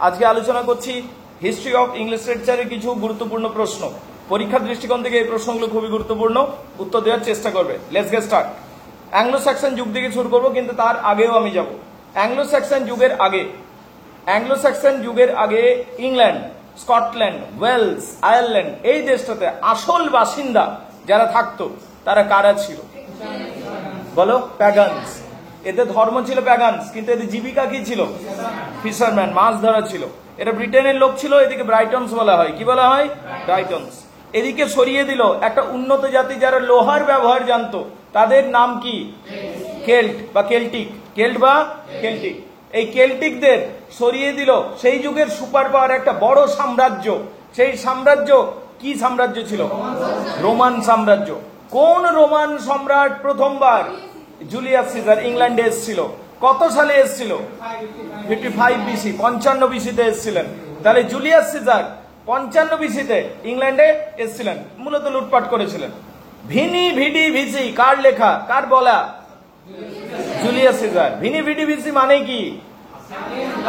আজকে আলোচনা করছি হিস্ট্রি অফ ইংলিশ লিটারেচারের কিছু গুরুত্বপূর্ণ প্রশ্ন। পরীক্ষার দৃষ্টিকোণ থেকে এই প্রশ্নগুলো খুবই গুরুত্বপূর্ণ, উত্তর দেওয়ার চেষ্টা করবে। Let's get start. Anglo Saxon যুগ থেকে শুরু করবো, কিন্তু তার আগেও আমি যাব। অ্যাংলো স্যাক্সন যুগের আগে ইংল্যান্ড, স্কটল্যান্ড, ওয়েলস, আয়ারল্যান্ড এই দেশটাতে আসল বাসিন্দা যারা থাকতো তারা কারা ছিল বলো? প্যাগানস। এতে ধর্ম ছিল প্যাগানস, কিন্তু এদের জীবিকা কি ছিল? ফিশারম্যান, মাছ ধরা ছিল। এটা ব্রিটেনের লোক ছিল, এদিকে ব্রাইটনস বলা হয়। কি বলা হয়? ব্রাইটনস। এদিকে সরিয়ে দিল একটা উন্নত জাতি যারা লোহার ব্যবহার জানতো, তাদের নাম কি? কেল্ট বা কেল্টিক। কেল্ট বা কেল্টিক। এই কেল্টিকদের সরিয়ে দিল সেই যুগের সুপার পাওয়ার একটা বড় সাম্রাজ্য। সেই সাম্রাজ্য কি সাম্রাজ্য ছিল? রোমান সাম্রাজ্য। কোন রোমান সম্রাট প্রথমবার? জুলিয়াস সিজার ইংল্যান্ডে এসেছিল। কত সালে এসেছিল? 55 বিসি, 55 বিসিতে এসেছিলেন। তাহলে জুলিয়াস সিজার 55 বিসিতে ইংল্যান্ডে এসেছিলেন, মূলত লুটপাট করেছিলেন। ভিনি ভিডি ভিসি কার লেখা, কার বলা? Julius Caesar. Veni vidi vici মানে কি?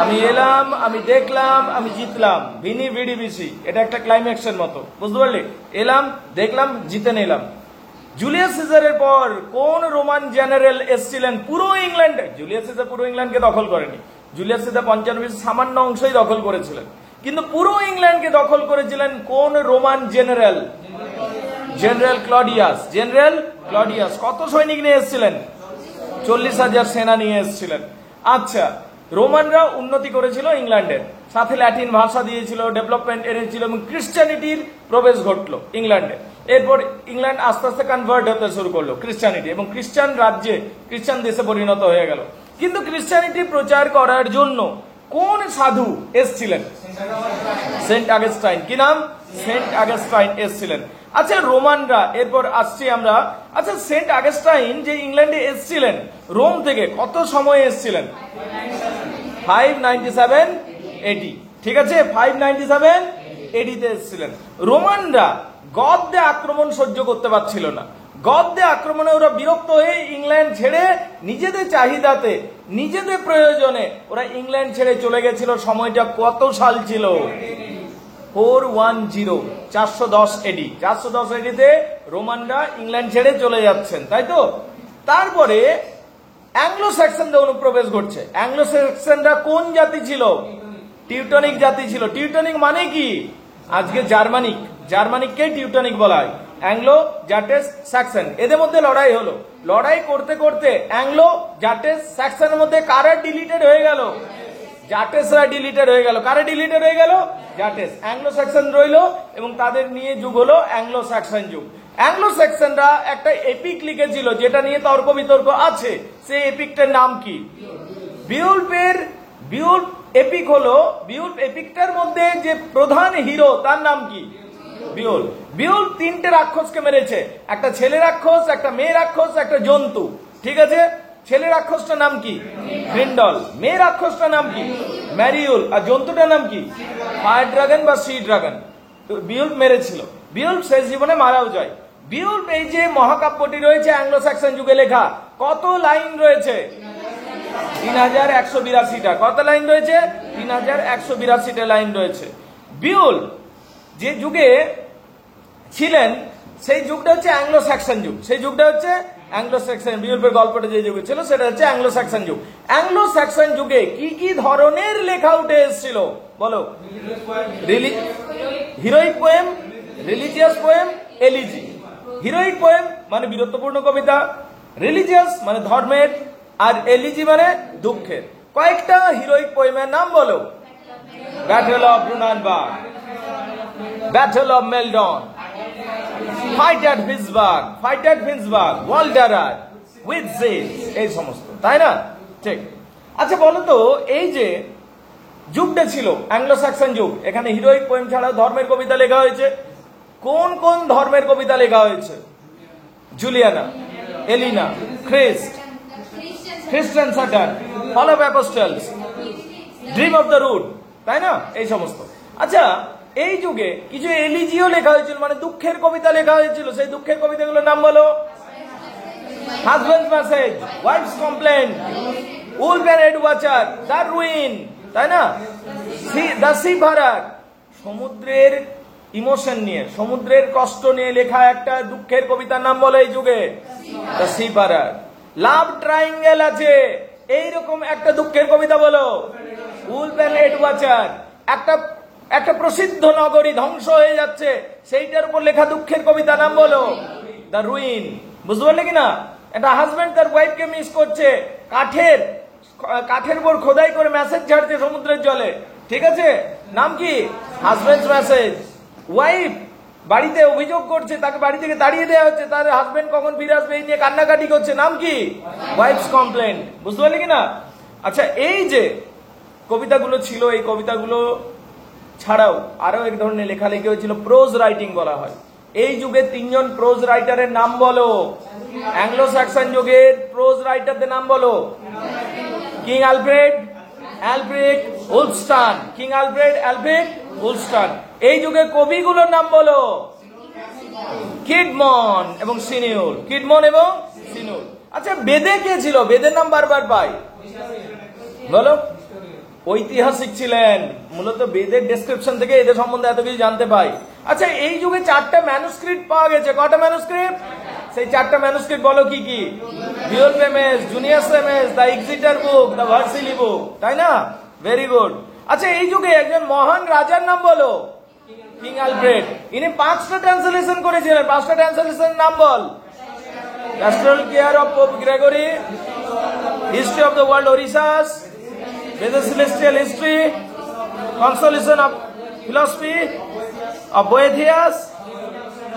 আমি এলাম, আমি দেখলাম, আমি জিতলাম। ভিনি ভিডি ভিসি, এটা একটা ক্লাইম্যাক্সের মতো, বুঝতে পারলি? এলাম, দেখলাম, জিতে নিলাম। জুলিয়াস সিজারের পর কোন রোমান জেনারেল এসেছিলেন পুরো ইংল্যান্ডে? জুলিয়াস সিজার পুরো ইংল্যান্ডকে দখল করেনি। জুলিয়াস সিজার 55 সামান্য অংশই দখল করেছিলেন, কিন্তু পুরো ইংল্যান্ডকে দখল করেছিলেন কোন Roman general? General Claudius. General Claudius কত সৈনিক নিয়ে এসেছিলেন? 40,000 সেনা নিয়ে এসেছিলেন। আচ্ছা, রোমানরা উন্নতি করেছিল ইংল্যান্ডের, সাথে ল্যাটিন ভাষা দিয়েছিল, ডেভেলপমেন্ট এনেছিল এবং খ্রিস্টানিটির প্রবেশ ঘটলো ইংল্যান্ডে। এরপর ইংল্যান্ড আস্তে আস্তে কনভার্ট হতে শুরু করলো খ্রিস্টানিটি, এবং খ্রিস্টান রাজ্যে, খ্রিস্টান দেশে পরিণত হয়ে গেল। কিন্তু খ্রিস্টানিটি প্রচার করার জন্য কোন সাধু এসছিলেন? সেন্ট আগস্টাইন। কি নাম? সেন্ট আগস্টাইন এসছিলেন। আচ্ছা, রোমানরা, এরপর আসছি আমরা। আচ্ছা, সেন্ট আগস্টাইন যে ইংল্যান্ডে এসছিলেন রোম থেকে, কত সময়ে এসছিলেন? 597 এডি। ঠিক আছে, 597 এডিতে এসছিলেন। রোমানরা গদদের আক্রমণ সহ্য করতে পারছিল না। গদদের আক্রমণে ওরা বিরক্ত হয়ে ইংল্যান্ড ছেড়ে নিজেদের চাহিদাতে, নিজেদের প্রয়োজনে ওরা ইংল্যান্ড ছেড়ে চলে গেছিল। সময়টা কত সাল ছিল? 410 এডি। 410 এডিতে রোমানরা ইংল্যান্ড ছেড়ে চলে যাচ্ছেন, তাই তো? তারপরে অ্যাংলো স্যাক্সনদের অনুপ্রবেশ ঘটছে। অ্যাংলো স্যাক্সনরা কোন জাতি ছিল? টিউটনিক জাতি ছিল। টিউটনিক মানে কি? আজকে জার্মানিক। জার্মানিককে টিউটনিক বলা হয়। অ্যাংলো, জাটেস, স্যাক্সন, এদের মধ্যে লড়াই হলো। লড়াই করতে করতে অ্যাংলো, জাটেস, স্যাক্সনের মধ্যে কারা ডিলিটেড হয়ে গেল? জাটেসরা ডিলিটেড হয়ে গেল। কারা ডিলিটেড হয়ে গেল? জাটেস। অ্যাংলো স্যাক্সন রইল এবং তাদের নিয়ে যুগ হলো অ্যাংলো স্যাক্সন যুগ। অ্যাংলো স্যাক্সনরা একটা এপিক লিখেছিল যেটা নিয়ে তর্ক বিতর্ক আছে। সেই এপিকটার নাম কি? বিউল্পের বিউল্প এপিক হলো। বিউল্প এপিকটার মধ্যে যে প্রধান হিরো তার নাম কি? বিউল্প। বিউল্প 3টে রাক্ষসকে মেরেছে, একটা ছেলে রাক্ষস, একটা মেয়ে রাক্ষস, একটা জন্তু। ঠিক আছে, ছেলে রাক্ষসটার নাম কি? গ্রিন্ডল। মেয়ে রাক্ষসটার নাম কি? ম্যারিউল। আর জন্তুটার নাম কি? ফায়ার ড্রাগন বা সি ড্রাগন। বিউল্প মেরেছিল। বিউল্প শেষ জীবনে মারাও যায়। বিউল্প, এই যে মহাকাব্যটি রয়েছে অ্যাংলো স্যাক্সন যুগে লেখা, কত লাইন রয়েছে? 3182টা। কত লাইন রয়েছে? 3182টা লাইন রয়েছে। বিউল্প যে যুগে ছিলেন সেই যুগটা হচ্ছে অ্যাংলো স্যাক্সন যুগ। সেই যুগটা হচ্ছে অ্যাংলো স্যাক্সন। বিউল্পের গল্পটা যে যুগে ছিল সেটা হচ্ছে অ্যাংলো স্যাক্সন যুগ। অ্যাংলো স্যাক্সন যুগে কি কি ধরনের লেখা উঠে এসেছিল বলো? Heroic poem, religious poem, elegy. Heroic poem মানে বীরত্বপূর্ণ কবিতা, রিলিজিয়াস মানে ধর্মের, আর এলিজি মানে দুঃখের। কয়েকটা হিরোইক পোয়েমের নাম বলো? Battle of Brunanburh, battle of Maldon, fight at Finnsburg, Waldere, Widsith, এই সমস্ত, তাই না? ঠিক। আচ্ছা বলো তো, এই যে যুগটা ছিল অ্যাংলো স্যাক্সন যুগ, এখানে হিরোইক পোয়েম ছাড়াও ধর্মের কবিতা লেখা হয়েছে। কোন কোন ধর্মের কবিতা লেখা হয়েছে? Juliana, Elene, Christ and Satan, fall of apostles, dream of the rood, তাই না? এই সমস্ত। আচ্ছা, এই যুগে কিছু এলিজিও লেখা হয়েছিল, মানে দুঃখের কবিতা লেখা হয়েছিল। সেই দুঃখের কবিতাগুলোর নাম বলো? Husband's message, wife's complaint, Wulf and Eadwacer, the ruin, তাই না? দ্য সিফারার, সমুদ্রের ইমোশন নিয়ে, সমুদ্রের কষ্ট নিয়ে লেখা একটা দুঃখের কবিতার নাম বলো এই যুগে, দ্য সিফারার। লাভ ট্রায়াঙ্গেল আছে, এইরকম একটা দুঃখের কবিতা বলো, উলফ অ্যান্ড এডওয়াচার। একটা প্রসিদ্ধ নগরী ধ্বংস হয়ে যাচ্ছে, সেইটার উপর লেখা দুঃখের কবিতা নাম বলো, দ্য রুইন। বুঝতে পারলে কিনা? একটা হাজবেন্ড তার ওয়াইফকে মিস করছে, কাঠের উপর খোদাই করে মেসেজ ছাড়ছে সমুদ্রের জলে, ঠিক আছে, নাম কি? Husband's message. ওয়াইফ বাড়িতে অভিযোগ করছে, তাকে বাড়ি থেকে তাড়িয়ে দেওয়া হচ্ছে, তার হাজবেন্ড কখন ফিরে আসবে এই নিয়ে কান্নাকাটি করছে, নাম কি? Wife's complain. বুঝতে পারলি কিনা? আচ্ছা, এই যে কবিতাগুলো ছিল, এই কবিতাগুলো ছাড়াও আরো এক ধরনের লেখালেখি হয়েছিল, প্রোজ রাইটিং বলা হয়। এই যুগে তিনজন প্রোজ রাইটারের নাম বলো, অ্যাংলো স্যাক্সন যুগের প্রোজ রাইটারদের নাম বলো। King Alfred, Alfred Wulfstan, King Alfred, Alfred Wulfstan. এই যুগে কবিগুলোর নাম বলো, কিডমন এবং সিনিউল, কিডমন এবং সিনিউল। আচ্ছা, বেদে কে ছিল? বেদের নাম বারবার পাই, বলো। ঐতিহাসিক ছিলেন, মূলত বেদের ডেসক্রিপশন থেকে এদের সম্বন্ধে এত কিছু জানতে পাই। আচ্ছা, এই যুগে 4টা ম্যানুস্ক্রিপ্ট পাওয়া গেছে। কটা ম্যানুস্ক্রিপ্ট? সেই 4টা ম্যানুস্ক্রিপ্ট বলো কি কি? ভিওলফেমেস, জুনিয়াস ফেমেস, the Exeter book, the Vercelli book, তাই না? Very good. আচ্ছা, এই যুগে একজন মহান রাজার নাম বলো, কিং আলফ্রেড। ইনি 5টা ট্রান্সলেশন করেছিলেন। 5টা ট্রান্সলেশনের নাম বল। Pastoral care of Pope Gregory, history of the world Orosius, The Celestial History, Consolation of Philosophy of Boethius,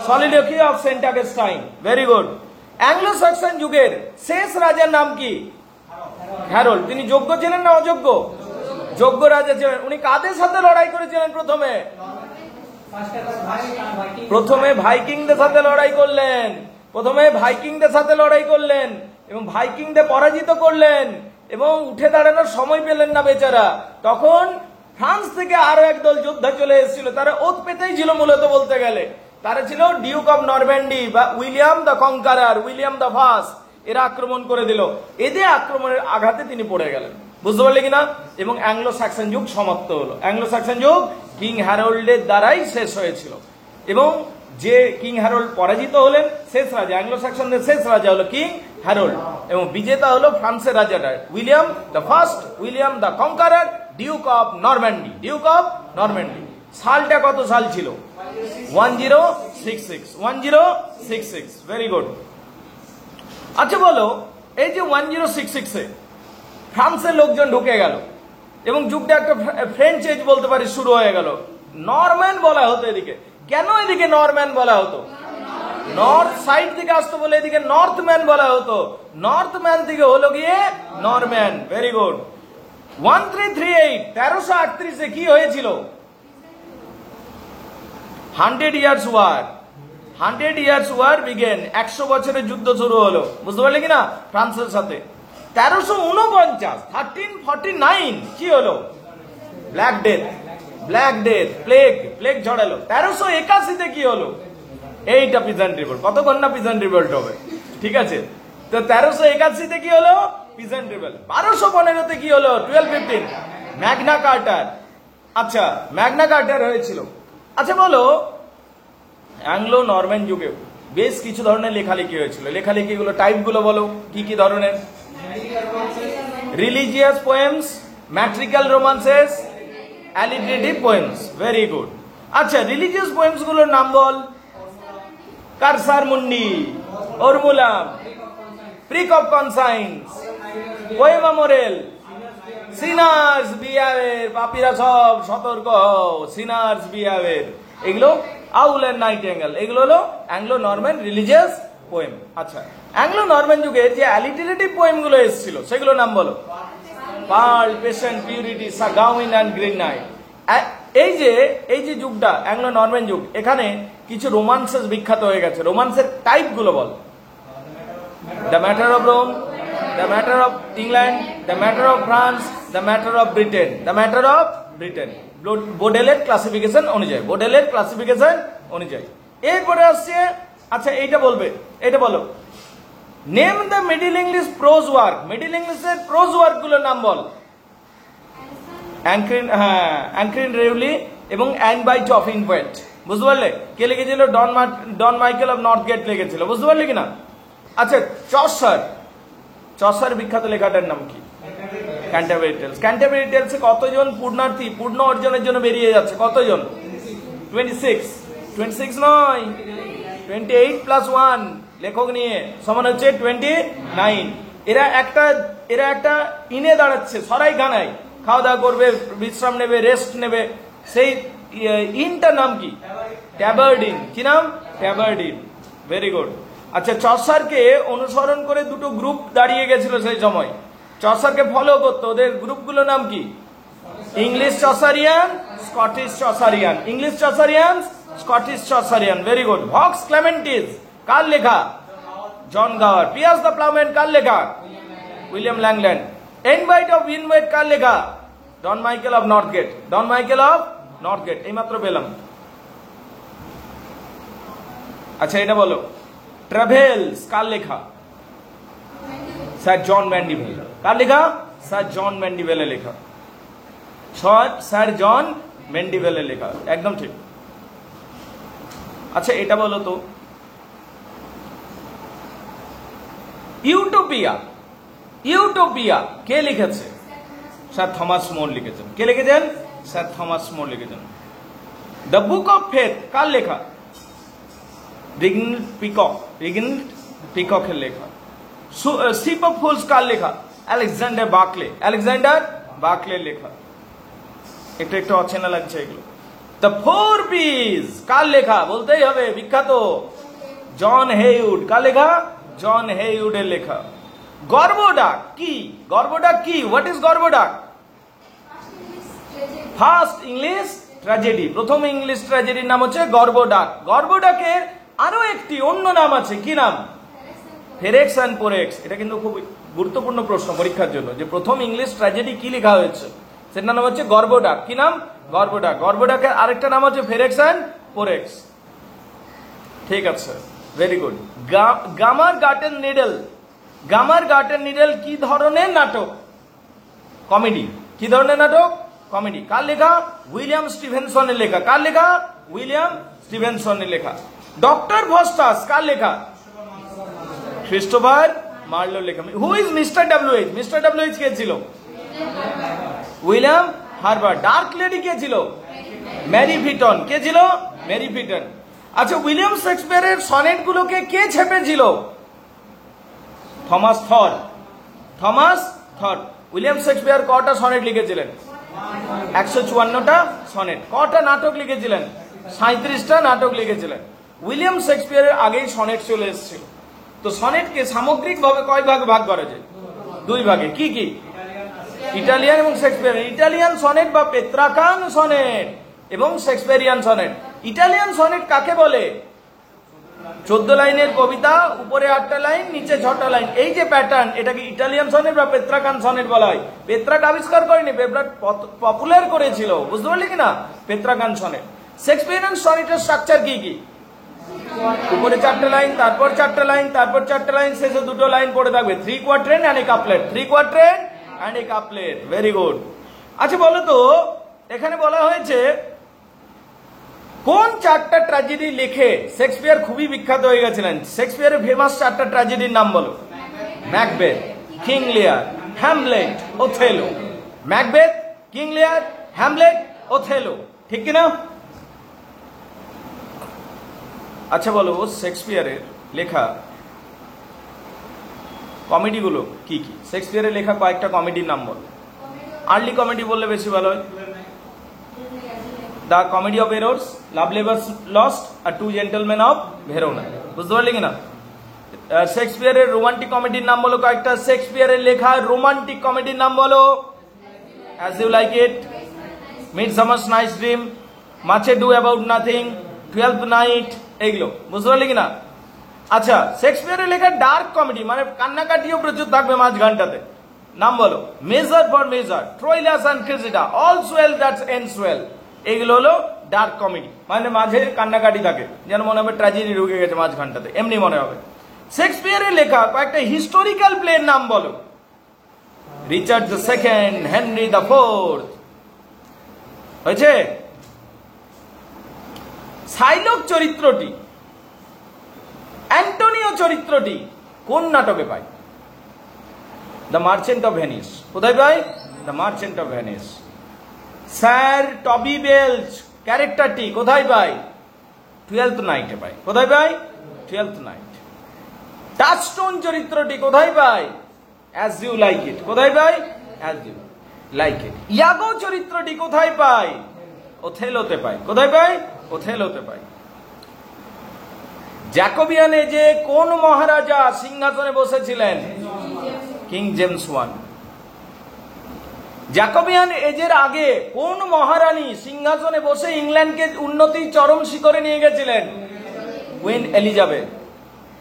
Soliloquy of Saint Augustine. Very good. Anglo-Saxon যুগের শেষ রাজার নাম কি? হ্যারোল্ড। তিনি যোগ্য ছিলেন না অযোগ্য? যোগ্য রাজা ছিলেন। উনি কাদের সাথে লড়াই করেছিলেন? প্রথমে ভাইকিংদের সাথে লড়াই করলেন। এবং ভাইকিংদের পরাজিত করলেন এবং উঠে দাঁড়ানোর সময় পেলেন না বেচারা। তখন ফ্রান্স থেকে আরো একদল যোদ্ধা চলে এসেছিল, তারা ওত পেতেই ছিল মূলত বলতে গেলে। তারা ছিল ডিউক অফ নরম্যান্ডি বা William the Conqueror, William the first. এরা আক্রমণ করে দিল। এদের আক্রমণের আঘাতে তিনি পড়ে গেলেন। বুঝতে পারলে কিনা? এবং অ্যাংলো স্যাক্সন যুগ সমাপ্ত হলো। অ্যাংলো স্যাক্সন যুগ কিং হ্যারোল্ডের দ্বারাই শেষ হয়েছিল। এবং যে কিং হ্যারোল্ড পরাজিত হলেন, শেষ রাজা, অ্যাংলো স্যাক্সনদের শেষ রাজা হলো কিং হ্যারোল্ড, এবং বিজেতা হলো ফ্রান্সের রাজাটা William the first, William the Conqueror, Duke of Normandy, Duke of Normandy. সালটা কত সাল ছিল? 1066, 1066। Very good. আচ্ছা বলো, এই যে 1066-এ ফ্রান্সের লোকজন ঢুকে গেল এবং যুগটা একটা ফ্রেঞ্চ এজ বলতে পারি শুরু হয়ে গেল। নরম্যান বলা হতো এদিকে। কেন এদিকে নরম্যান বলা হতো? নর্থ সাইড থেকে আসতো বলে এদিকে নর্থম্যান বলা হতো। নর্থম্যান থেকে হলো গিয়ে নরম্যান। Very good. 1338, 1338-এ কি হয়েছিল? 100 years war, 100 years war began, 100 বছরের যুদ্ধ শুরু হলো। বুঝতে পারলে কিনা? ফ্রান্সের সাথে। 1349, 1349 কি হলো? ব্ল্যাক ডেথ, প্লেগ ঝড়ালো। 1381-তে কি হলো? এইটা পিজেন্ট রিভোল্ট। কতক্ষণ না পিজেন্ট রিভোল্ট হবে, ঠিক আছে? তো 1381-তে কি হলো? Peasant revolt. 1215-তে কি হলো? 1215 ম্যাগনা কার্টার। আচ্ছা, ম্যাগনা কার্টার হয়েছিল। আচ্ছা বলো, অ্যাংলো নরম্যান যুগে বেশ কিছু ধরনের লেখালেখি হয়েছিল। লেখালেখিগুলো টাইপগুলো বলো, কি কি ধরনের? Religious poems, metrical romances, alliterative poems. Very good. আচ্ছা, রিলিজিয়াস পোয়েমস গুলোর নাম বল। Cursor Mundi, Ormulum, Prick of Conscience, Poema Morale, Sinners বিয়ারের, পাপীরা সব সতর্ক হও, সিনার্স বিয়ারের। এগুলো আউল এন্ড নাইটিঙ্গেল, এগুলো হলো অ্যাংলো নরম্যান রিলিজিয়াস পোয়েম। আচ্ছা, অ্যাংলো নরম্যান যুগে যে অ্যালিটারেটিভ পোয়েম গুলো এসেছিল সেগুলোর নাম বলো। Pearl, Patience, Purity, Sir Gawain and green knight. এই যে যুগটা অ্যাংলো নরম্যান যুগ, এখানে কিছু রোমান্সেস বিখ্যাত হয়ে গেছে। রোমান্সের টাইপ গুলো বল। The matter of Rome, the matter of England, the matter of France, the matter of Britain, the matter of Britain. বোডেলের ক্লাসিফিকেশন অনুযায়ী। এরপরে আসছে, আচ্ছা এইটা বলবে, এটা বলো। Name the middle English prose work. Middle ইংলিশের প্রোজ ওয়ার্ক গুলোর নাম বল। অ্যাঙ্ক্রিন রেউলি এবং অ্যান বাইট অফ ইনভেট, বুঝতে পারলে? কে লিখেছিল? ডন মাইকেল অফ নর্থ গেট লিখেছিল, বুঝতে পারলে কিনা? আচ্ছা, চসার বিখ্যাত লেখাটার নাম কি? Canterbury tales. ক্যান্টারবারি টেলসে কতজন পূর্ণার্থী পূর্ণ অর্জনের জন্য বেরিয়ে যাচ্ছে? কতজন? 26 নয়, 28 প্লাস 1 লেখক নিয়ে সমান হচ্ছে 29। এরা একটা ইনে দাঁড়াচ্ছে, সরাই গানায় খাওয়া দাওয়া করবে, বিশ্রাম নেবে, রেস্ট নেবে। সেই ইনটার নাম কি? ট্যাবার্ডিন। কি নাম? ট্যাবার্ডিন। Very good. আচ্ছা, চসারকে অনুসরণ করে দুটো গ্রুপ দাঁড়িয়ে গেছিল সেই সময়, চসারকে ফলো করতো। ওদের গ্রুপগুলোর নাম কি? English Chaucerian, Scottish Chaucerian. English Chaucerian, Scottish Chaucerian. Very good. Vox Clamantis কার লেখা? John Gower. Piers the Plowman কার লেখা? William Langland. Ayenbite of Inwit কার লেখা? Dan Michel of Northgate. Dan Michel of Northgate. এইমাত্র পেলাম। আচ্ছা, এটা বলো, ট্রাভেলস কার লেখা? স্যার জন ম্যান্ডিভেল। কার লেখা? স্যার জন ম্যান্ডিভেলের লেখা। স্যার জন ম্যান্ডিভেলের লেখা, একদম ঠিক। আচ্ছা, এটা বলো তো, ইউটোপিয়া কে লিখেছে? স্যার থমাস মোর লিখেছেন। কে লিখেছেন? স্যার থমাস মোর লিখেছেন। দ্য বুক অফ ফেথ কার লেখা? রিগন্ড পিককের লেখা। শিপ অফ ফুলস কার লেখা? আলেকজান্ডার বাকলে লেখা। একটু অচেনা লাগছে এগুলো। দ্য ফোর পিস কার লেখা? বলতেই হবে, বিখ্যাত জন হেইউড। কার লেখা? জন হেইউডের লেখা। গর্ভডাক কি? What is Gorboduc? First English tragedy. প্রথম ইংলিশ ট্র্যাজেডির নাম হচ্ছে গর্ভডাক। গর্ভডাকের আরো একটি অন্য নাম আছে, কি নাম? ফেরেক্স অ্যান্ড পোরেক্স। এটা কিন্তু খুব গুরুত্বপূর্ণ প্রশ্ন পরীক্ষার জন্য, যে প্রথম ইংলিশ ট্র্যাজেডি কি লেখা হয়েছে, সেটার নাম হচ্ছে গর্ভডাক। কি নাম? গর্ভডাক। গর্ভডাকের আরেকটা নাম হচ্ছে ফেরেক্স অ্যান্ড পোরেক্স। ঠিক আছে, ভেরি গুড। গামার গার্টেন নিডল কি ধরনের নাটক? কমেডি। কি ধরনের নাটক? কমেডি। কার লেখা? উইলিয়াম স্টিভেনসনের লেখা। কার লেখা? উইলিয়াম স্টিভেনসনের লেখা। ডক্টর ফস্টাস কার লেখা? ক্রিস্টোফার মার্লোর লেখা। Who is Mister W H? Mister W H কে ছিল? William Herbert. ডার্ক লেডি কে ছিল? Mary Fitton. কে ছিল? Mary Fitton. আচ্ছা, উইলিয়াম শেক্সপিয়ারের সনেট গুলোকে কে ছেপেছিল? Thomas Thorpe. উইলিয়াম শেক্সপিয়ার কটা সনেট লিখেছিলেন? 154টা সনেট। কটা নাটক লিখেছিলেন? 37টা নাটক লিখেছিলেন। উইলিয়াম শেক্সপিয়ারের আগেই সনেট চলে এসেছিল। তো সনেটকে সামগ্রিক ভাবে কয় ভাগে ভাগ করা যায়? 2 ভাগে। কি কি? ইটালিয়ান এবং শেক্সপিয়ারিয়ান। ইটালিয়ান সনেট বা পেত্রাকান সনেট এবং শেক্সপিয়ারিয়ান সনেট। ইটালিয়ান সনেট কাকে বলে? 14 লাইনের কবিতা, উপরে 8টা লাইন, নিচে 6টা লাইন। এই যে প্যাটার্ন, এটাকে ইটালিয়ান সনেট বা পেত্রাকান সনেট বলা হয়। পেত্রাক আবিষ্কার করেনি, পেত্রাক পপুলার করেছিল, বুঝতে পারলি কিনা? পেত্রাকান সনেট। শেক্সপিয়ারিয়ান সনেটের স্ট্রাকচার কি কি? উপরে 4টা লাইন, তারপর 4টা লাইন, তারপর 4টা লাইন, শেষে 2টো লাইন পড়ে থাকবে। 3 quatrain and a couplet. 3 quatrain and a couplet. Very good. আচ্ছা, বলো তো, এখানে বলা হয়েছে কোন 4টা ট্র্যাজেডি লিখে শেক্সপিয়ার খুবই বিখ্যাত হয়ে গেছিলেন? শেক্সপিয়ারের ফেমাস 4টা ট্র্যাজেডির নাম বলো। ম্যাকবেথ, কিং লিয়ার, হ্যামলেট, ওথেলো। ম্যাকবেথ, কিং লিয়ার, হ্যামলেট, ওথেলো। ঠিক কিনা? আচ্ছা, বলো শেক্সপিয়ারের লেখা কমেডিগুলো কি কি? শেক্সপিয়ারের লেখা কয়েকটা কমেডির নাম বলো। আর্লি কমেডি বললে বেশি ভালো হয়। The comedy of errors, love labour's lost আর 2 জেন্টলম্যান অফ ভেরোনা। বুঝতে পারলি কিনা? শেক্সপিয়ারের রোমান্টিক কমেডির নাম বলো কয়েকটা। শেক্সপিয়ারের লেখা রোমান্টিক কমেডির নাম বলো। As you like it, midsummer's night's dream, much ado about nothing, 12th night, এইগুলো। বুঝতে পারলি কিনা? আচ্ছা, শেক্সপিয়ারের লেখা ডার্ক কমেডি, মানে কান্নাকাটিও প্রচুর থাকবে মাঝখানটাতে, নাম বলো। Measure for measure, Troilus and Cressida, all's well that's ends well. এইগুলো হলো ডার্ক কমেডি, মানে মাঝে কান্নাকাটি থাকে, যেন মনে হবে ট্র্যাজেডি ঢুকে গেছে মাঝখানটাতে, এমনি মনে হবে। শেক্সপিয়ারের লেখা কয়েকটা হিস্টোরিক্যাল প্লের নাম বলো। রিচার্ড II, হেনরি IV, হয়েছে? সাইলক চরিত্রটি, অ্যান্টোনিও চরিত্রটি কোন নাটকে পাই? The merchant of Venice. কোথায় পাই? The merchant of Venice. Sir Toby Belch ক্যারেক্টারটি কোথায় পাই? 12th নাইটে পাই। কোথায় পাই? 12th night. টাচস্টোন চরিত্রটি কোথায় পাই? As you like it. কোথায় পাই? As you like it. Iago চরিত্রটি কোথায় পাই? ওথেলোতে পাই। কোথায় পাই? ওথেলোতে পাই। জ্যাকোবিয়ান এজে কোন মহারাজা সিংহাসনে বসেছিলেন? King James one. জ্যাকোবিয়ান এজের আগে কোন মহারানী সিংহাসনে বসে ইংল্যান্ডকে উন্নতির চরম শিখরে নিয়ে গেছিলেন? Queen Elizabeth.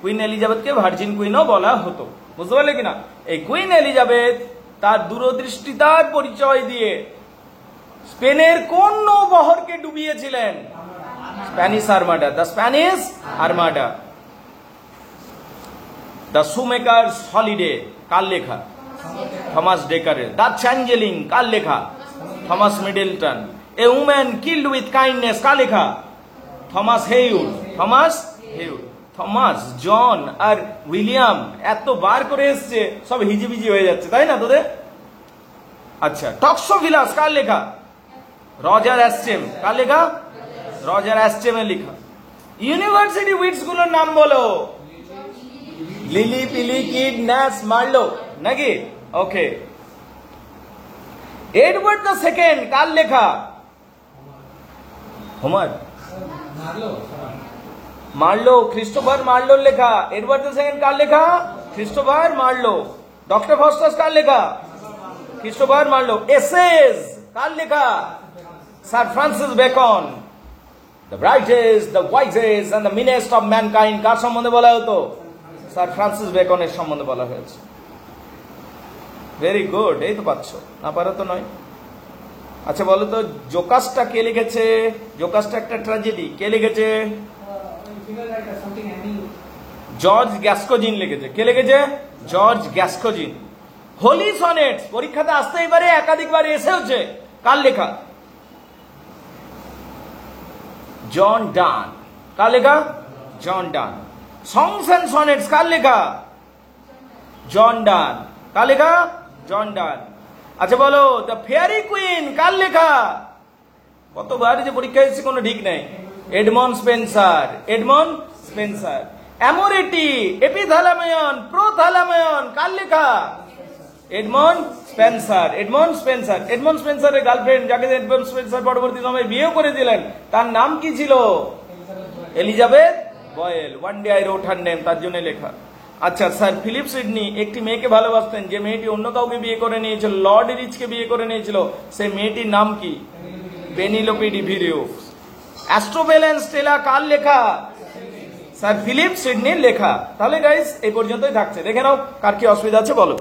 কুইন এলিজাবেথকে ভার্জিন কুইনও বলা হতো। বুঝতে পারলে কিনা? এই কুইন এলিজাবেথ তার দূরদৃষ্টিতার পরিচয় দিয়ে স্পেনের কোন নৌবহরকে ডুবিয়েছিলেন? Spanish armada. The Spanish armada. The shoemaker's holiday কার লেখা? থমাস ডেকারের। দ্য চ্যাঞ্জেলিং কার লেখা? Thomas Middleton. A woman killed with kindness কার লেখা? Thomas Heywood. Thomas Heywood. Thomas, John আর উইলিয়াম এত বার করে এসছে, সব হিজিবিজি হয়ে যাচ্ছে, তাই না তোদের? আচ্ছা, টক্সোভিলাস কার লেখা? রজার অ্যাস্টেম। কার লেখা? রজার অ্যাস্টেমের লেখা। ইউনিভার্সিটি উইটস গুলোর নাম বলো। লিলি, পিলি, কিড, ন্যাশ, মার্লো, নাকি? ওকে। এডওয়ার্ড দ্য সেকেন্ড কার লেখা? হোমার। মার্লো, ক্রিস্টোফার মার্লোর লেখা। এডওয়ার্ড দ্য সেকেন্ড কার লেখা? Christopher Marlowe. ডক্টর ফস্টাস কার লেখা? Christopher Marlowe. এসেস কার লেখা? Sir Francis Bacon. The brightest, the wisest and the meanest of mankind কার সম্বন্ধে বলা হতো? স্যার ফ্রান্সিস বেকনের সম্বন্ধে বলা হয়েছে। ভেরি গুড, এই তো পাচ্ছ, না পারো তো নয়। আচ্ছা বলো তো, জোকাসটা কে লিখেছে? জোকাসটা একটা ট্র্যাজেডি, কে লিখেছে? জর্জ গ্যাস্কোজিন লিখেছে। কে লিখেছে? জর্জ গ্যাস্কোজিন। হোলি সনেটস পরীক্ষাতে আসতেই পারে, একাধিকবার এসেওছে, কার লেখা? জন ডান। কার লেখা? জন ডান। সংস এন্ড সনেটস কার লেখা? জন ডান। কার লেখা? জন ডান। আচ্ছা বলো, দ্য ফেয়ারি কুইন কার লেখা? কতবার যে পরীক্ষা এসেছে কোনো ঠিক নেই। Edmund Spenser. Edmund Spenser. Amoretti, Epithalamion, Prothalamion কার লেখা? Edmund Spenser. Edmund Spenser. Edmund স্পেন্সারের গার্লফ্রেন্ড, যাকে এডমন্ড স্পেন্সার পরবর্তী সময়ে বিয়ে করেছিলেন, তার নাম কি ছিল? Elizabeth Boyle. One day I wrote her name, তার জন্য লেখা। আচ্ছা, স্যার ফিলিপ সিডনি একটি মেয়েকে ভালোবাসতেন, যে মেয়েটি অন্য কাউকে বিয়ে করে নিয়েছিল, লর্ড রিচকে বিয়ে করে নিয়েছিল, সেই মেয়েটির নাম কি? পেনিলোপি ডিভিরিও। অ্যাস্ট্রোবেলেন্স স্টেলা কার লেখা? স্যার ফিলিপ সিডনির লেখা। তাহলে গাইস এই পর্যন্তই থাকছে। দেখে নাও কার কি অসুবিধা আছে বলো।